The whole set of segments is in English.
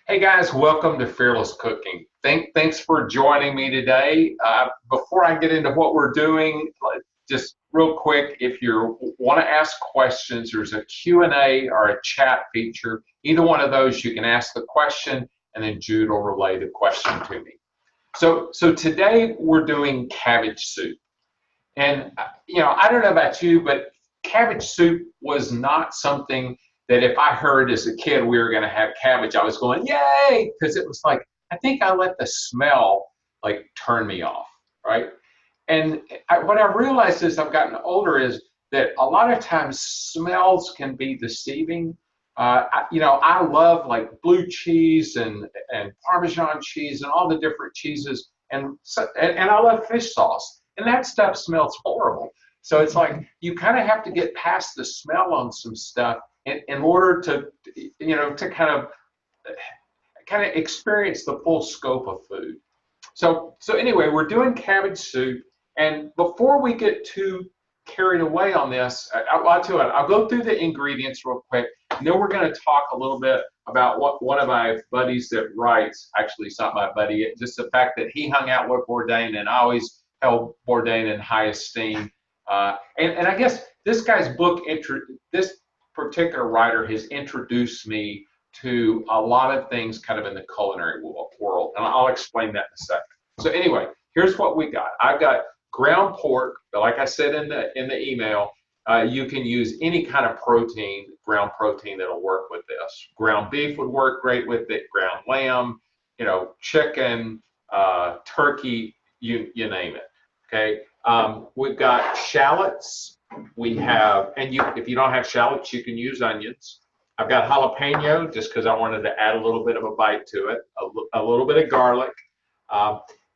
Hey guys, welcome to Fearless Cooking. Thanks for joining me today. Before I get into what we're doing, just real quick, if you want to ask questions, there's a Q&A or a chat feature. Either one of those, you can ask the question and then Jude will relay the question to me. So today we're doing cabbage soup. And I don't know about you, but cabbage soup was not something that if I heard as a kid we were going to have cabbage, I was going, yay, because it was like, I think I let the smell like turn me off, right? And what I realized as I've gotten older is that a lot of times smells can be deceiving. I love like blue cheese and Parmesan cheese and all the different cheeses, and I love fish sauce, and that stuff smells horrible. So it's like you kind of have to get past the smell on some stuff in order to kind of experience the full scope of food. So anyway, we're doing cabbage soup, and before we get too carried away on this, I'll tell you what, I'll go through the ingredients real quick, and then we're going to talk a little bit about what one of my buddies that writes, actually it's not my buddy, it's just the fact that he hung out with Bourdain, and I always held Bourdain in high esteem. And I guess this guy's book, this particular writer has introduced me to a lot of things kind of in the culinary world, and I'll explain that in a second. So anyway, here's what we got. I've got ground pork, but like I said in the email, you can use any kind of protein, ground protein that'll work with this. Ground beef would work great with it, ground lamb, chicken, turkey, you name it, okay? We've got shallots. We have, and if you don't have shallots, you can use onions. I've got jalapeno just because I wanted to add a little bit of a bite to it, a little bit of garlic,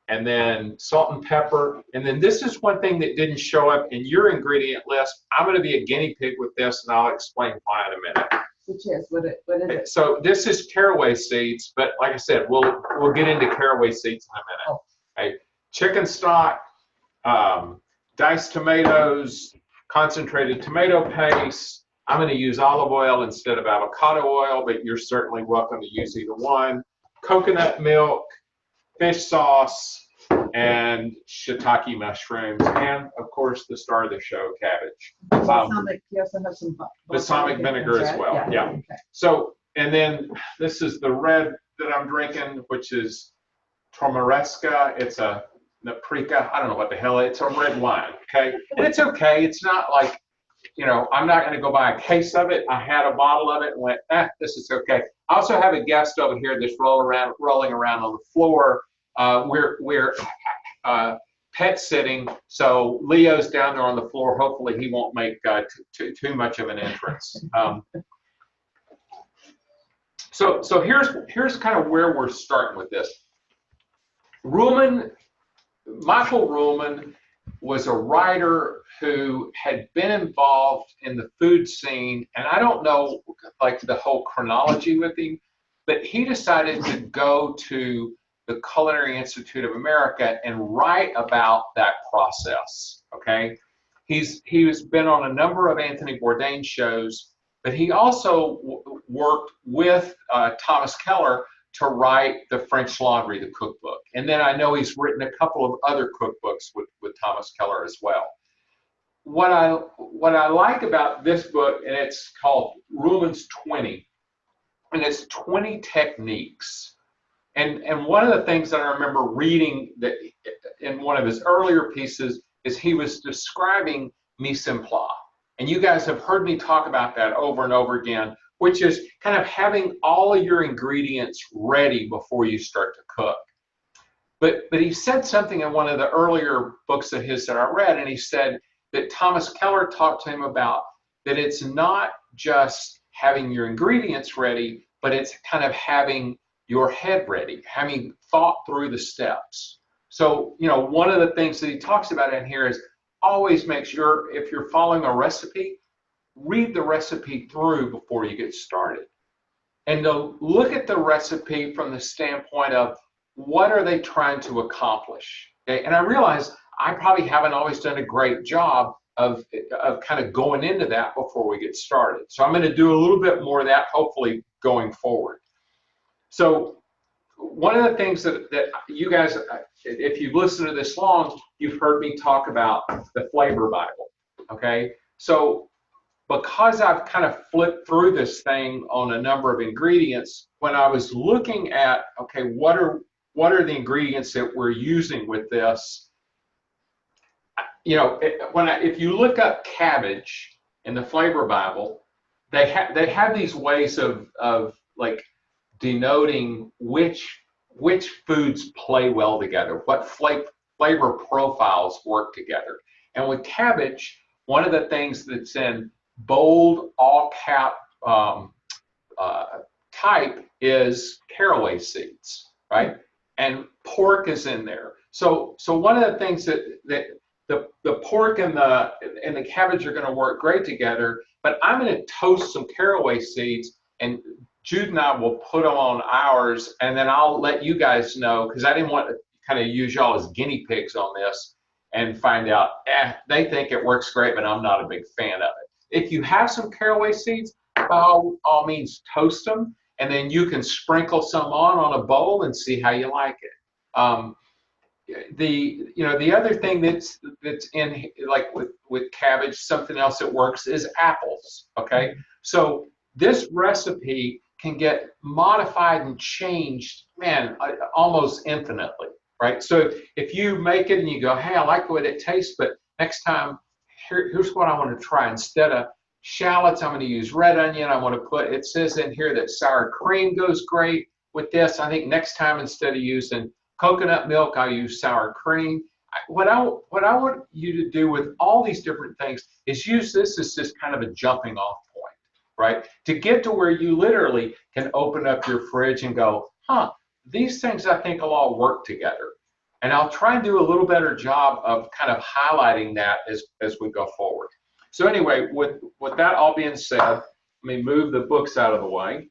and then salt and pepper. And then this is one thing that didn't show up in your ingredient list. I'm going to be a guinea pig with this, and I'll explain why in a minute. Which is, what is it? So this is caraway seeds, but like I said, we'll get into caraway seeds in a minute. Oh. Okay. Chicken stock, diced tomatoes, concentrated tomato paste. I'm going to use olive oil instead of avocado oil, but you're certainly welcome to use either one. Coconut milk, fish sauce, and shiitake mushrooms, and of course the star of the show, cabbage. Balsamic, you also have some balsamic vinegar as well. Yeah. Okay. So, and then this is the red that I'm drinking, which is Tromaresca. It's a Naprica. I don't know what the hell it's a red wine. Okay, and it's okay. It's not like, I'm not going to go buy a case of it. I had a bottle of it and went, this is okay. I also have a guest over here that's rolling around on the floor. We're pet sitting, so Leo's down there on the floor. Hopefully he won't make too much of an entrance. So here's kind of where we're starting with this. Michael Ruhlman was a writer who had been involved in the food scene, and I don't know like the whole chronology with him, but he decided to go to the Culinary Institute of America and write about that process. Okay, he's been on a number of Anthony Bourdain shows, but he also worked with Thomas Keller to write the French Laundry, the cookbook. And then I know he's written a couple of other cookbooks with Thomas Keller as well. What I like about this book, and it's called Ruhlman's 20, and it's 20 techniques. And one of the things that I remember reading that in one of his earlier pieces is he was describing mise en place. And you guys have heard me talk about that over and over again, which is kind of having all of your ingredients ready before you start to cook. But he said something in one of the earlier books of his that I read, and he said that Thomas Keller talked to him about that it's not just having your ingredients ready, but it's kind of having your head ready, having thought through the steps. So, one of the things that he talks about in here is always make sure if you're following a recipe, read the recipe through before you get started. And to look at the recipe from the standpoint of what are they trying to accomplish. Okay? And I realize I probably haven't always done a great job of kind of going into that before we get started. So I'm going to do a little bit more of that hopefully going forward. So one of the things that you guys, if you've listened to this long, you've heard me talk about the flavor Bible, okay? So because I've kind of flipped through this thing on a number of ingredients, when I was looking at, okay, what are the ingredients that we're using with this? You know, if you look up cabbage in the flavor Bible, they have these ways of like denoting which foods play well together, what flavor profiles work together. And with cabbage, one of the things that's in bold, all cap type is caraway seeds, right? And pork is in there. So one of the things that the pork and the cabbage are going to work great together. But I'm going to toast some caraway seeds, and Jude and I will put them on ours, and then I'll let you guys know, because I didn't want to kind of use y'all as guinea pigs on this and find out, they think it works great, but I'm not a big fan of it. If you have some caraway seeds, by all means toast them, and then you can sprinkle some on a bowl and see how you like it. The other thing that's in, like with cabbage, something else that works is apples. Okay, so this recipe can get modified and changed, man, almost infinitely, right? So if you make it and you go, hey, I like the way it tastes, but next time, here's what I want to try. Instead of shallots, I'm going to use red onion. I want to put, it says in here that sour cream goes great with this. I think next time, instead of using coconut milk, I'll use sour cream. What I want you to do with all these different things is use this as just kind of a jumping off point, right? To get to where you literally can open up your fridge and go, these things I think will all work together. And I'll try and do a little better job of kind of highlighting that as we go forward. So anyway, with that all being said, let me move the books out of the way.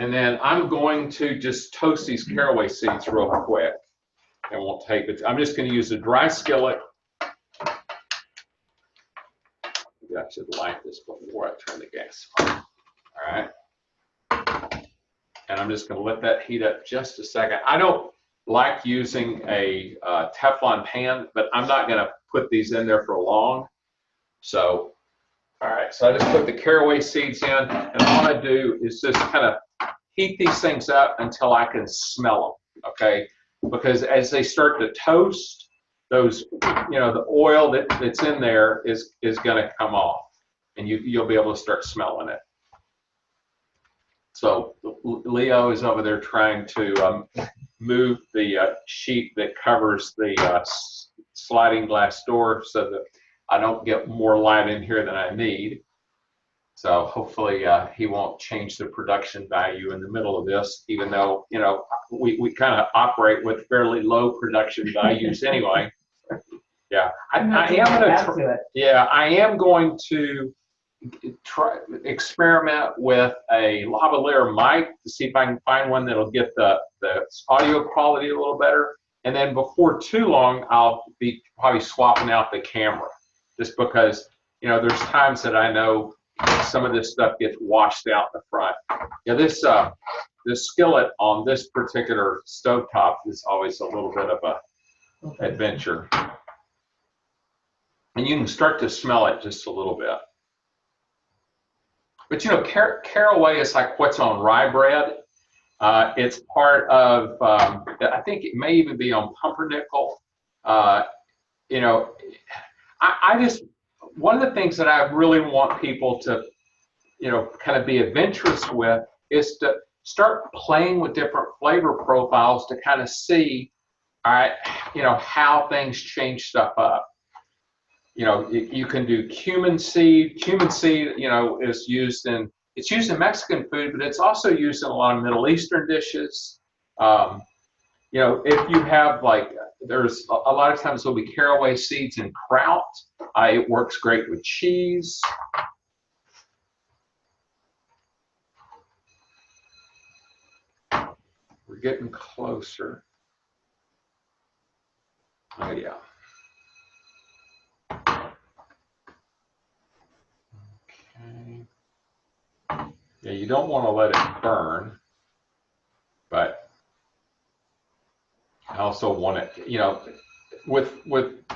And then I'm going to just toast these caraway seeds real quick. It won't take it. I'm just going to use a dry skillet. Maybe I should light this before I turn the gas on. All right. And I'm just going to let that heat up just a second. I don't like using a Teflon pan, but I'm not going to put these in there for long. So, all right. So I just put the caraway seeds in, and all I do is just kind of heat these things up until I can smell them, okay? Because as they start to toast, those, the oil that's in there is going to come off, and you'll be able to start smelling it. So Leo is over there trying to move the sheet that covers the sliding glass door so that I don't get more light in here than I need. So hopefully he won't change the production value in the middle of this, even though, we kind of operate with fairly low production values anyway. Yeah, I am going to try experiment with a lavalier mic to see if I can find one that'll get the audio quality a little better. And then before too long, I'll be probably swapping out the camera, just because, there's times that I know some of this stuff gets washed out in the front. This skillet on this particular stovetop is always a little bit of a adventure. And you can start to smell it just a little bit. But caraway is like what's on rye bread. It's part of, I think it may even be on pumpernickel. One of the things that I really want people to, kind of be adventurous with is to start playing with different flavor profiles to kind of see, all right, how things change stuff up. You can do cumin seed. Cumin seed, is used in Mexican food, but it's also used in a lot of Middle Eastern dishes. If you have there's a lot of times there'll be caraway seeds in kraut. It works great with cheese. We're getting closer. Oh yeah. Okay. Yeah, you don't want to let it burn, but I also want it, you know, with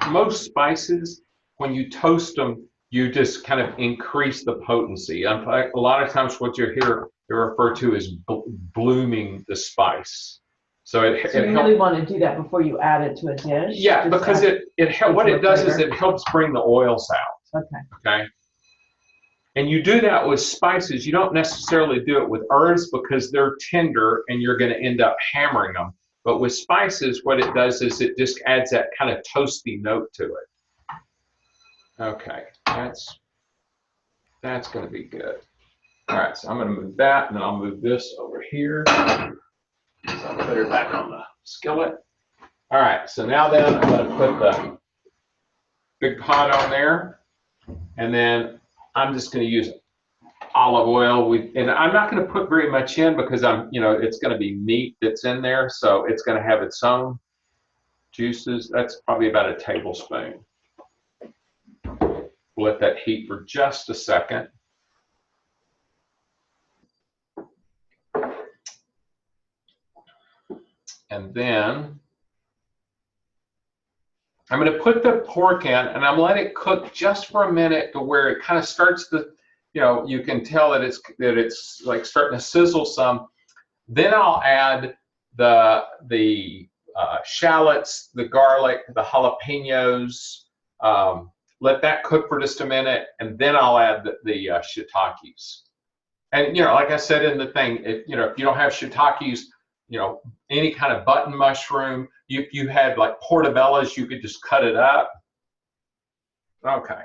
most spices, when you toast them, you just kind of increase the potency. In fact, a lot of times what you hear they refer to as blooming the spice. So it So you really want to do that before you add it to a dish? yeah, Just because add what it does is flavor? it helps bring the oils out. Okay. Okay. And you do that with spices. You don't necessarily do it with herbs because they're tender and you're going to end up hammering them. But with spices, what it does is it just adds that kind of toasty note to it. Okay, that's going to be good. All right, so I'm going to move that, and then I'll move this over here. So I'll put it back on the skillet. All right, so now then I'm going to put the big pot on there, and then I'm just going to use olive oil. And I'm not going to put very much in because it's going to be meat that's in there, so it's going to have its own juices. That's probably about a tablespoon. Let that heat for just a second. And then I'm going to put the pork in, and I'm going to let it cook just for a minute to where it kind of starts to, you can tell that it's like starting to sizzle some. Then I'll add the shallots, the garlic, the jalapenos. Let that cook for just a minute, and then I'll add the shiitakes. And like I said in the thing, if you don't have shiitakes, any kind of button mushroom, if you had like portobellos, you could just cut it up. Okay.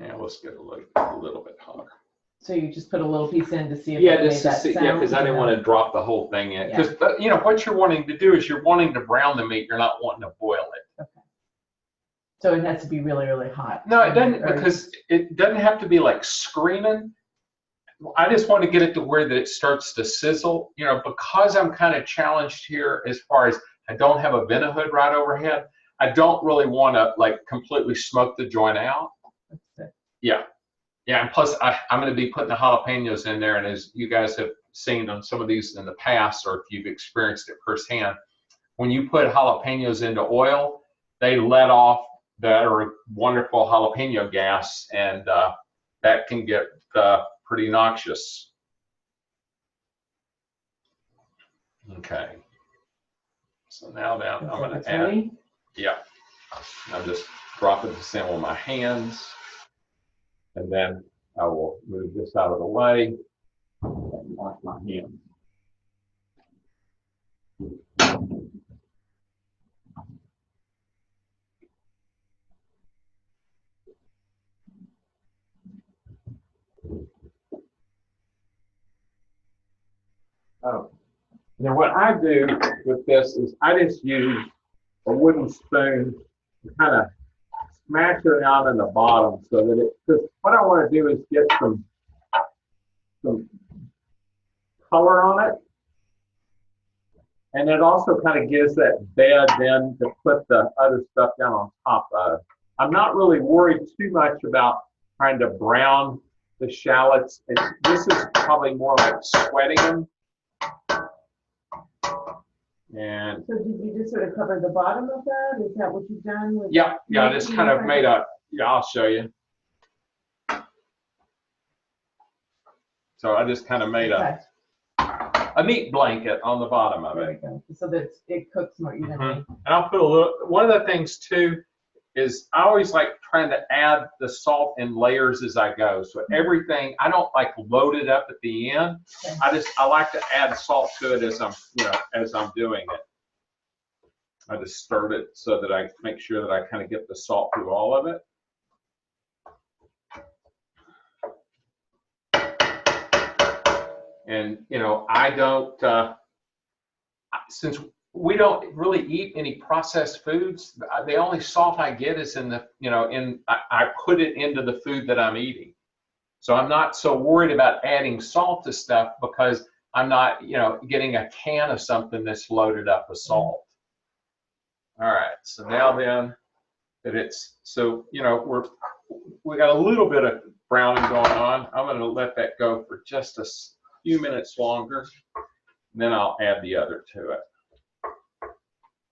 Yeah, let's get a little bit hotter. So you just put a little piece in to see if Yeah, it made just to that see, sound? yeah, because I didn't want to drop the whole thing in. Yeah. Because what you're wanting to do is you're wanting to brown the meat. You're not wanting to boil it. Okay. So it has to be really, really hot. No, it doesn't, because it doesn't have to be like screaming. I just want to get it to where that it starts to sizzle. Because I'm kind of challenged here as far as I don't have a vent hood right overhead. I don't really want to like completely smoke the joint out. Yeah. Yeah, and plus I'm going to be putting the jalapenos in there, and as you guys have seen on some of these in the past, or if you've experienced it firsthand, when you put jalapenos into oil, they let off that or wonderful jalapeno gas, and that can get pretty noxious. Okay. So now I'm going to add. Ready? Yeah. I'm just dropping this in with my hands. And then I will move this out of the way and wash my hands. Oh. Now what I do with this is I just use a wooden spoon to kind of smash it out in the bottom so that because what I want to do is get some color on it. And it also kind of gives that bed then to put the other stuff down on top of. I'm not really worried too much about trying to brown the shallots. This is probably more like sweating them. And So did you just sort of cover the bottom of that? Is that what you've done? yeah, I just kind of made I'll show you. So I just kind of made a meat blanket on the bottom of it. There we go. So that it cooks more evenly. Mm-hmm. And I'll put a little, one of the things too is I always like trying to add the salt in layers as I go. So everything, I don't like load it up at the end. Okay. I like to add salt to it as I'm doing it. I just stir it so that I make sure that I kind of get the salt through all of it. And I don't, since we don't really eat any processed foods, the only salt I get is in the, I put it into the food that I'm eating. So I'm not so worried about adding salt to stuff because I'm not, getting a can of something that's loaded up with salt. All right, so now then that it's, so, you know, we got a little bit of browning going on. I'm going to let that go for just a few minutes longer. Then I'll add the other to it.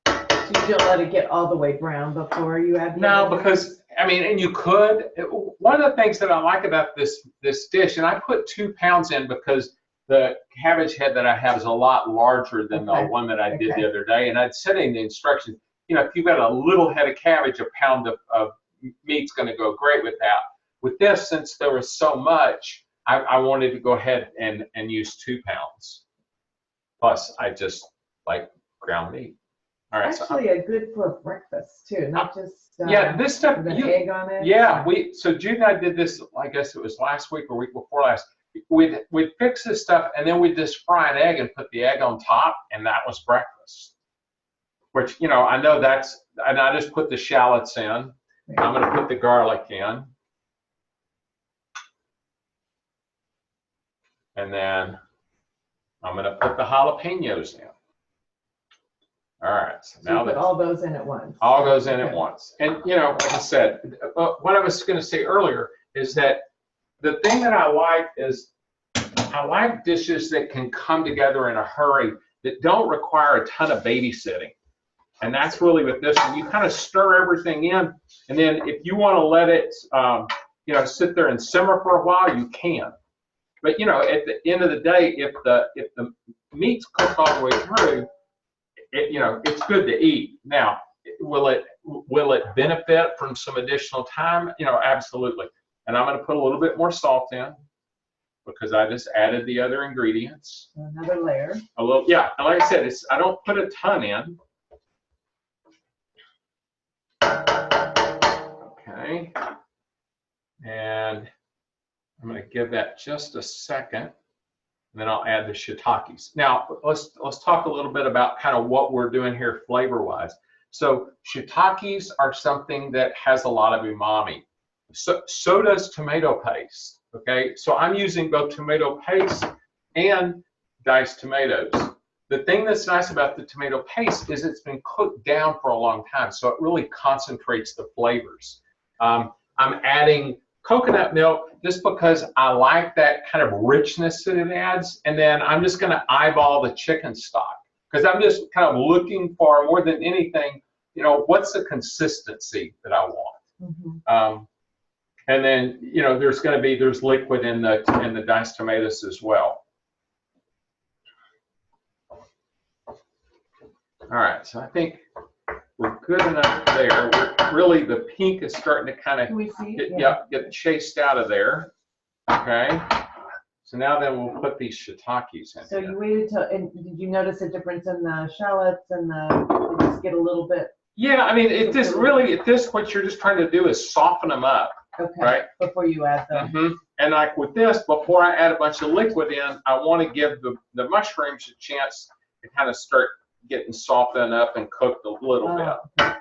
So you don't let it get all the way brown before you add the No, other? because, I mean, and you could. One of the things that I like about this dish, and I put 2 pounds in because the cabbage head that I have is a lot larger than the one that I did the other day. And I'd said in the instructions, you know, if you've got a little head of cabbage, a pound of meat's going to go great with that. With this, since there was so much, I wanted to go ahead and use 2 pounds. Plus, I just like ground meat. All right. Actually, a good for breakfast too, not just yeah, this stuff. with an egg on it. Yeah, so Jude and I did this. I guess it was last week or week before last. We'd fix this stuff and then we'd just fry an egg and put the egg on top, and that was breakfast. Which, you know, I know that's, and I just put the shallots in. I'm going to put the garlic in. And then I'm going to put the jalapenos in. All right. So now you put all those in at once. All goes in at once. And, you know, like I said, what I was going to say earlier is that the thing that I like is I like dishes that can come together in a hurry that don't require a ton of babysitting. And that's really with this one. You kind of stir everything in, and then if you want to let it, you know, sit there and simmer for a while, you can. But, you know, at the end of the day, if the meat's cooked all the way through, you know, it's good to eat. Now, will it benefit from some additional time? You know, absolutely. And I'm going to put a little bit more salt in because I just added the other ingredients. Another layer. A little, yeah. And like I said, I don't put a ton in. Okay. And I'm going to give that just a second. And then I'll add the shiitakes. Now, let's talk a little bit about kind of what we're doing here flavor-wise. So shiitakes are something that has a lot of umami. So does tomato paste, okay? So I'm using both tomato paste and diced tomatoes. The thing that's nice about the tomato paste is it's been cooked down for a long time, so it really concentrates the flavors. I'm adding coconut milk just because I like that kind of richness that it adds, and then I'm just going to eyeball the chicken stock because I'm just kind of looking for, more than anything, you know, what's the consistency that I want. Mm-hmm. And then, you know, there's liquid in the diced tomatoes as well. All right, so I think we're good enough there. Really, the pink is starting to kind of get chased out of there. Okay. So now then we'll put these shiitakes in. So you waited till, and did you notice a difference in the shallots and they just get a little bit? Yeah, I mean, at this point, you're just trying to do is soften them up. Okay. Right. Before you add them. Mm-hmm. And like with this, before I add a bunch of liquid in, I want to give the mushrooms a chance to kind of start getting softened up and cooked a little bit. A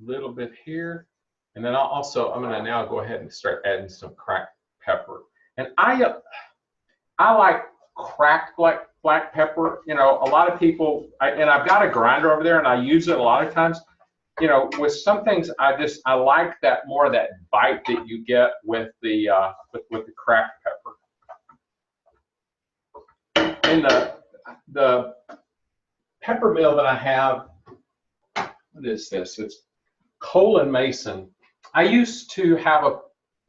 little bit here. And then I'm going to now go ahead and start adding some cracked pepper. And I like cracked black pepper. You know, a lot of people, and I've got a grinder over there and I use it a lot of times. You know, with some things, I like that more of that bite that you get with the cracked pepper. In the pepper mill that I have, what is this? It's Cole & Mason. I used to have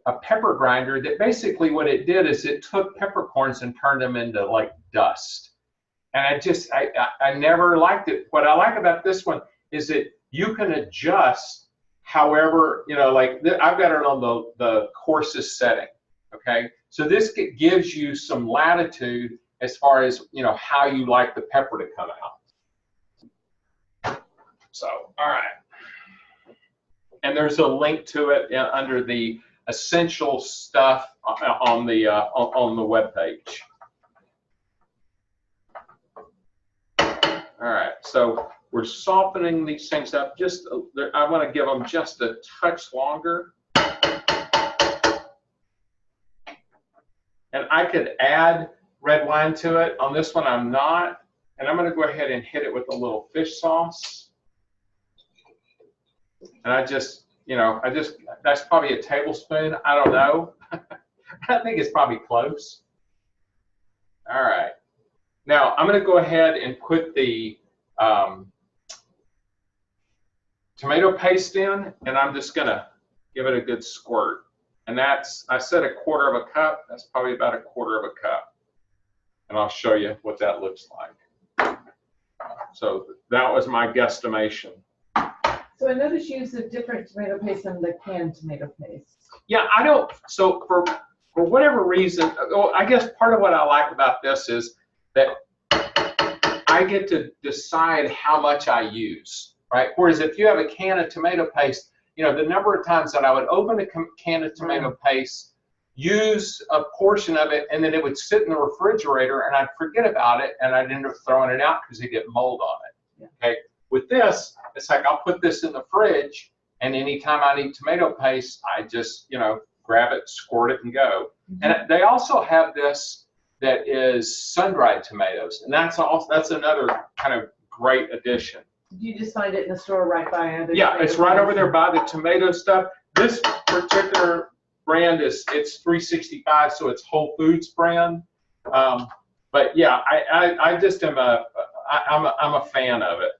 a pepper grinder that basically what it did is it took peppercorns and turned them into like dust. And I never liked it. What I like about this one is that you can adjust however, you know, like I've got it on the coarsest setting, okay? So this gives you some latitude as far as, you know, how you like the pepper to come out. So, all right. And there's a link to it under the essential stuff on the webpage. All right, so we're softening these things up. I want to give them just a touch longer. And I could add red wine to it. On this one, I'm not. And I'm going to go ahead and hit it with a little fish sauce. And I just, that's probably a tablespoon. I don't know. I think it's probably close. All right. Now I'm going to go ahead and put the tomato paste in, and I'm just going to give it a good squirt. And that's, I said 1/4 of a cup. That's probably about 1/4 of a cup. And I'll show you what that looks like. So that was my guesstimation. So I noticed you use a different tomato paste than the canned tomato paste. Yeah, I don't, so for whatever reason, well, I guess part of what I like about this is that I get to decide how much I use, right? Whereas if you have a can of tomato paste, the number of times that I would open a can of tomato paste, use a portion of it, and then it would sit in the refrigerator, and I'd forget about it, and I'd end up throwing it out because it'd get mold on it. Okay. With this, it's like I'll put this in the fridge, and anytime I need tomato paste, I just, grab it, squirt it, and go. And they also have this that is sun-dried tomatoes, and that's another kind of great addition. Did you just find it in the store right by other? Yeah, it's right over there by the tomato stuff. This particular brand it's 365, so it's Whole Foods brand. But yeah, I just am I'm a fan of it.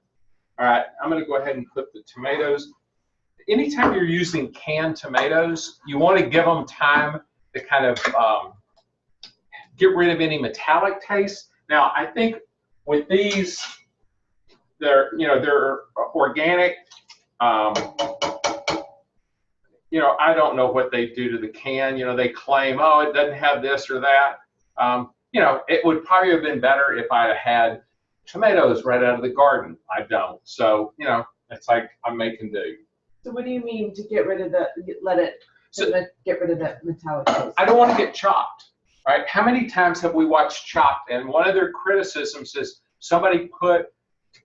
All right, I'm going to go ahead and put the tomatoes. Anytime you're using canned tomatoes, you want to give them time to kind of get rid of any metallic taste. Now, I think with these, they're organic. I don't know what they do to the can. They claim, oh, it doesn't have this or that. It would probably have been better if I had tomatoes right out of the garden. I don't. So, it's like I'm making do. So what do you mean to get rid of get rid of that metallic taste? I don't want to get chopped, right? How many times have we watched Chopped? And one of their criticisms is somebody put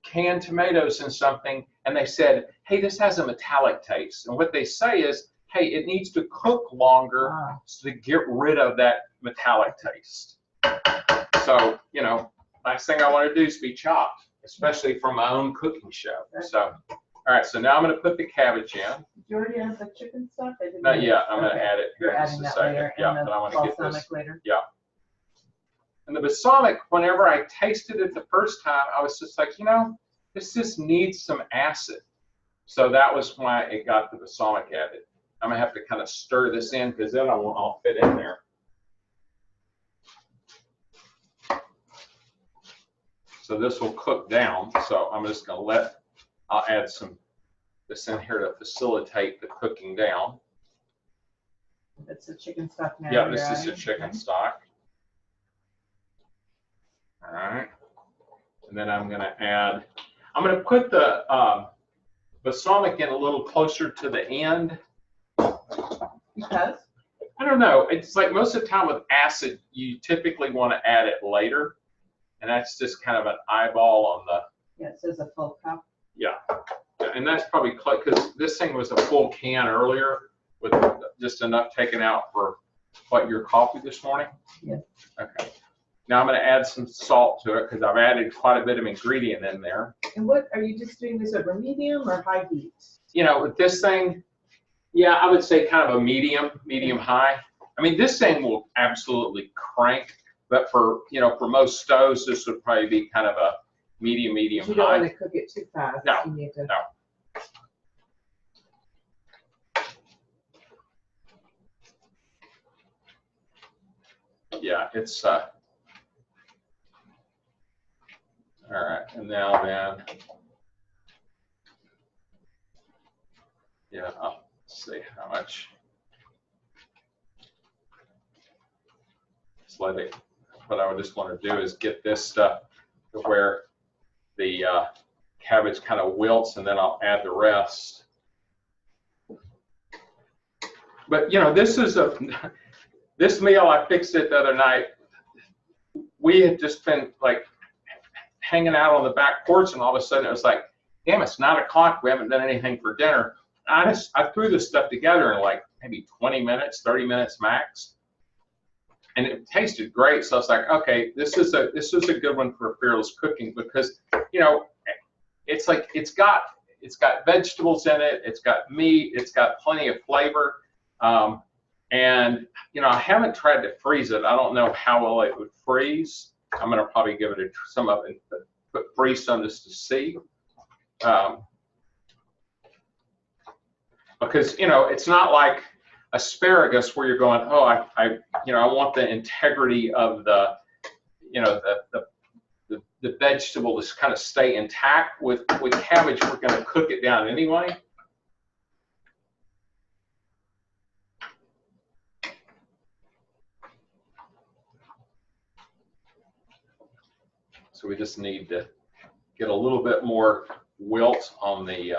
canned tomatoes in something and they said, hey, this has a metallic taste. And what they say is, hey, it needs to cook longer to get rid of that metallic taste. So, last thing I want to do is be chopped, especially for my own cooking show. So, all right, so now I'm going to put the cabbage in. Did you already have the chicken stuff? Not yet. I'm going to add it here You're in just adding a that second. later, Yeah, and but I want to get this. later. Yeah. And the balsamic, whenever I tasted it the first time, I was just like, this just needs some acid. So that was why it got the balsamic added. I'm going to have to kind of stir this in because then I won't all fit in there. So this will cook down. So I'm just going to I'll add this in here to facilitate the cooking down. It's the chicken stock now. Yeah, this is the chicken stock. All right. And then I'm going to put the balsamic in a little closer to the end. Because? I don't know. It's like most of the time with acid, you typically want to add it later. And that's just kind of an eyeball on the. Yeah, it says a full cup. Yeah. And that's probably because this thing was a full can earlier with just enough taken out for your coffee this morning? Yeah. Okay. Now I'm going to add some salt to it because I've added quite a bit of ingredient in there. And what, are you just doing this over medium or high heat? With this thing, yeah, I would say kind of a medium high. I mean, this thing will absolutely crank, but for most stoves, this would probably be kind of a medium high. You don't want to cook it too fast. No, you need to... no. Yeah, it's all right. And now then, yeah, I'll see how much. Just let it. What I would just want to do is get this stuff to where the cabbage kind of wilts, and then I'll add the rest. But this meal, I fixed it the other night. We had just been like hanging out on the back porch, and all of a sudden it was like, damn, it's 9 o'clock. We haven't done anything for dinner. I threw this stuff together in like maybe 20 minutes, 30 minutes max. and it tasted great. So I was like, okay, this is a good one for fearless cooking, because it's like it's got vegetables in it, it's got meat, it's got plenty of flavor, and I haven't tried to freeze it. I don't know how well it would freeze. I'm gonna probably give it some of it, but freeze some just to see, because it's not like asparagus where you're going, oh, I want the integrity of the vegetable to kind of stay intact. With cabbage, we're going to cook it down anyway. So we just need to get a little bit more wilt on the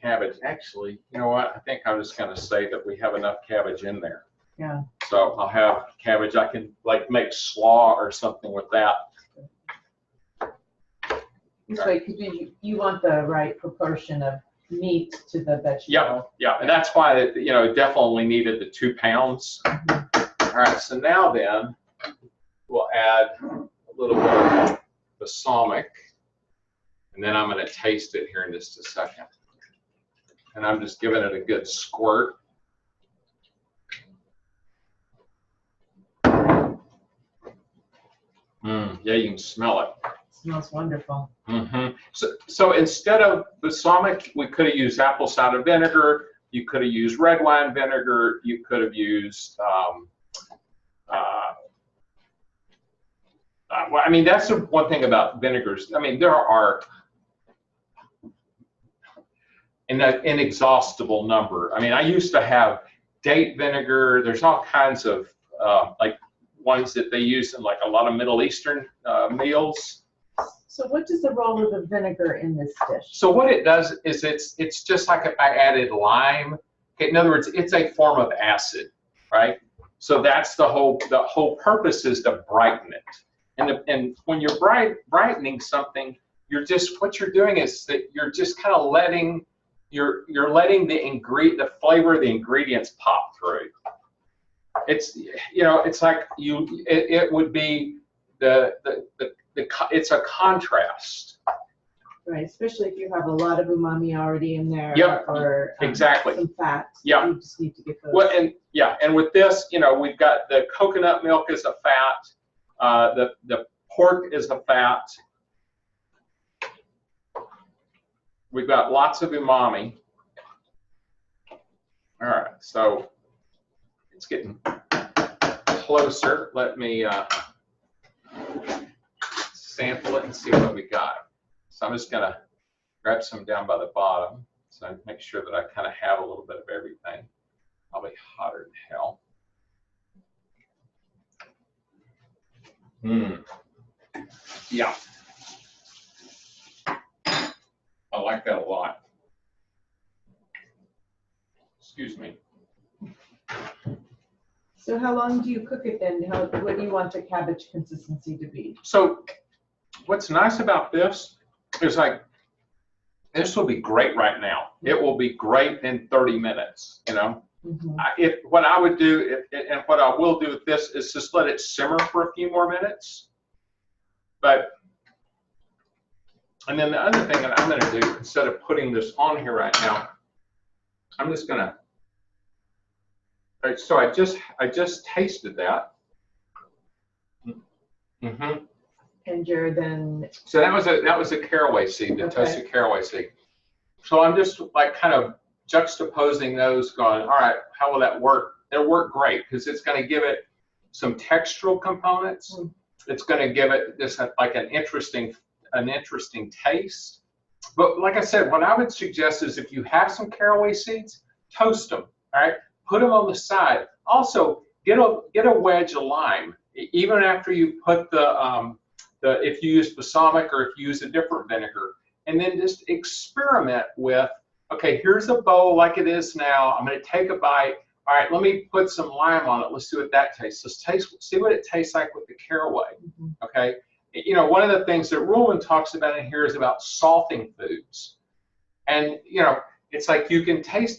cabbage. Actually, you know what? I think I'm just going to say that we have enough cabbage in there. Yeah. So I'll have cabbage. I can like make slaw or something with that. This way, because you want the right proportion of meat to the vegetable. Yeah, and that's why it definitely needed the 2 pounds. Mm-hmm. All right, so now then we'll add a little bit of balsamic, and then I'm going to taste it here in just a second. And I'm just giving it a good squirt. Yeah, you can smell it. Smells wonderful. Mm-hmm. So instead of balsamic, we could have used apple cider vinegar. You could have used red wine vinegar. You could have used, well, I mean, that's the one thing about vinegars. I mean, there are an inexhaustible number. I mean, I used to have date vinegar. There's all kinds of like ones that they use in like a lot of Middle Eastern meals. So what is the role of the vinegar in this dish? So what it does is it's just like if I added lime. Okay, in other words, it's a form of acid, right? So that's the whole purpose is to brighten it. And when you're brightening something, what you're doing is that you're just kind of letting letting the flavor of the ingredients pop through. It's it's like it would be it's a contrast. Right, especially if you have a lot of umami already in there. Yep, or exactly. Some fat. Yeah. You just need to get those. Well, and with this, we've got the coconut milk is a fat, the pork is a fat. We've got lots of umami. All right, so it's getting closer. Let me sample it and see what we got. So I'm just gonna grab some down by the bottom, so I make sure that I kind of have a little bit of everything. Probably hotter than hell. Yeah, I like that a lot. Excuse me. So how long do you cook it then? What do you want the cabbage consistency to be? So what's nice about this is like, this will be great right now. It will be great in 30 minutes, Mm-hmm. What I would do, and what I will do with this is just let it simmer for a few more minutes. And then the other thing that I'm gonna do, instead of putting this on here right now, I'm just gonna, so I just tasted that. Mm-hmm. And you're then. So that was a caraway seed, the Okay. toasted caraway seed. So I'm just like kind of juxtaposing those, going, all right, how will that work? It'll work great because it's going to give it some textural components. It's going to give it this like an interesting taste. But like I said, what I would suggest is if you have some caraway seeds, toast them. All right, put them on the side. Also, get a wedge of lime, even after you put if you use balsamic or if you use a different vinegar, and then just experiment with, okay, here's a bowl like it is now. I'm going to take a bite. All right, let me put some lime on it. Let's see what that tastes. See what it tastes like with the caraway. Mm-hmm. Okay, one of the things that Ruhlman talks about in here is about salting foods, and it's like you can taste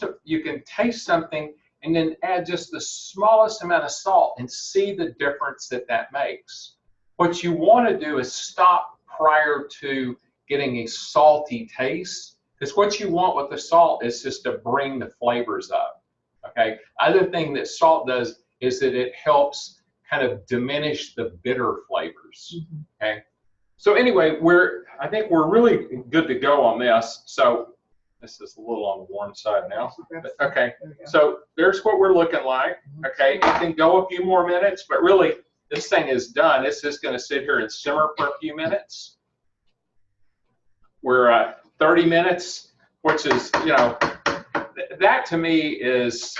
something, and then add just the smallest amount of salt and see the difference that that makes. What you want to do is stop prior to getting a salty taste, because what you want with the salt is just to bring the flavors up. Okay. Other thing that salt does is that it helps kind of diminish the bitter flavors. Okay. So anyway, I think we're really good to go on this. So this is a little on the warm side now. Okay. So there's what we're looking like. Okay. It can go a few more minutes, but really this thing is done. It's just going to sit here and simmer for a few minutes. We're 30 minutes, which is, you know, that to me is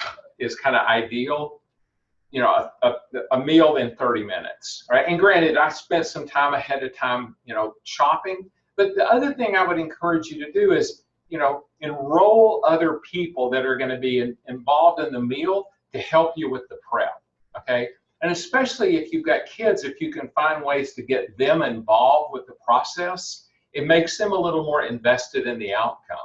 kind of ideal. You know, a meal in 30 minutes, right? And granted, I spent some time ahead of time, you know, chopping. But the other thing I would encourage you to do is, you know, enroll other people that are going to be involved in the meal to help you with the prep, okay? And especially if you've got kids, if you can find ways to get them involved with the process, it makes them a little more invested in the outcome.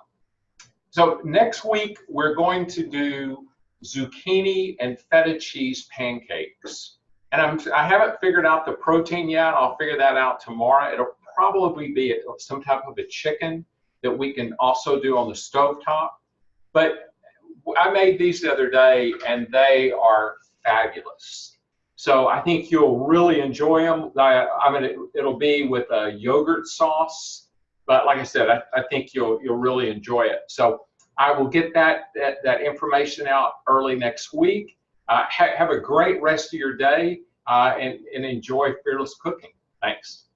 So next week, we're going to do zucchini and feta cheese pancakes. And I haven't figured out the protein yet. I'll figure that out tomorrow. It'll probably be some type of a chicken that we can also do on the stovetop. But I made these the other day, and they are fabulous. So I think you'll really enjoy them. It'll be with a yogurt sauce. But like I said, I think you'll really enjoy it. So I will get that information out early next week. Have a great rest of your day and enjoy Fearless Cooking. Thanks.